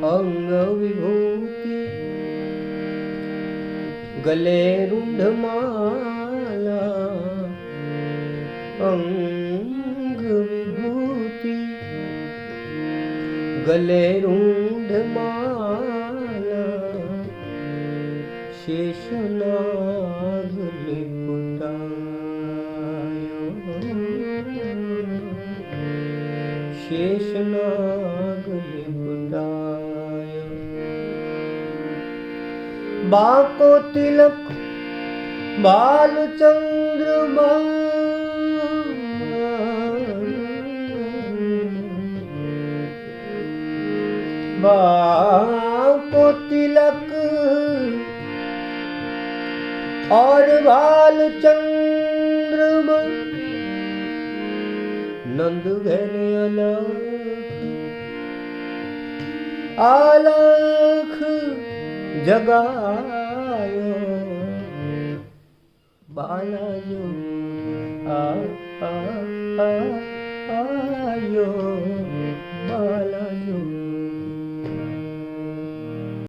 अंग विभूति गले रुंडमाला अंग विभूति गले रुंडमाला शेषनाग लिपुटायो शेषनाग लिपुटायो बाको तिलक बालचंद्रमा बाको तिलक और बालचंद्रमा नंद घन अलख आलख जगायो बालायो आयो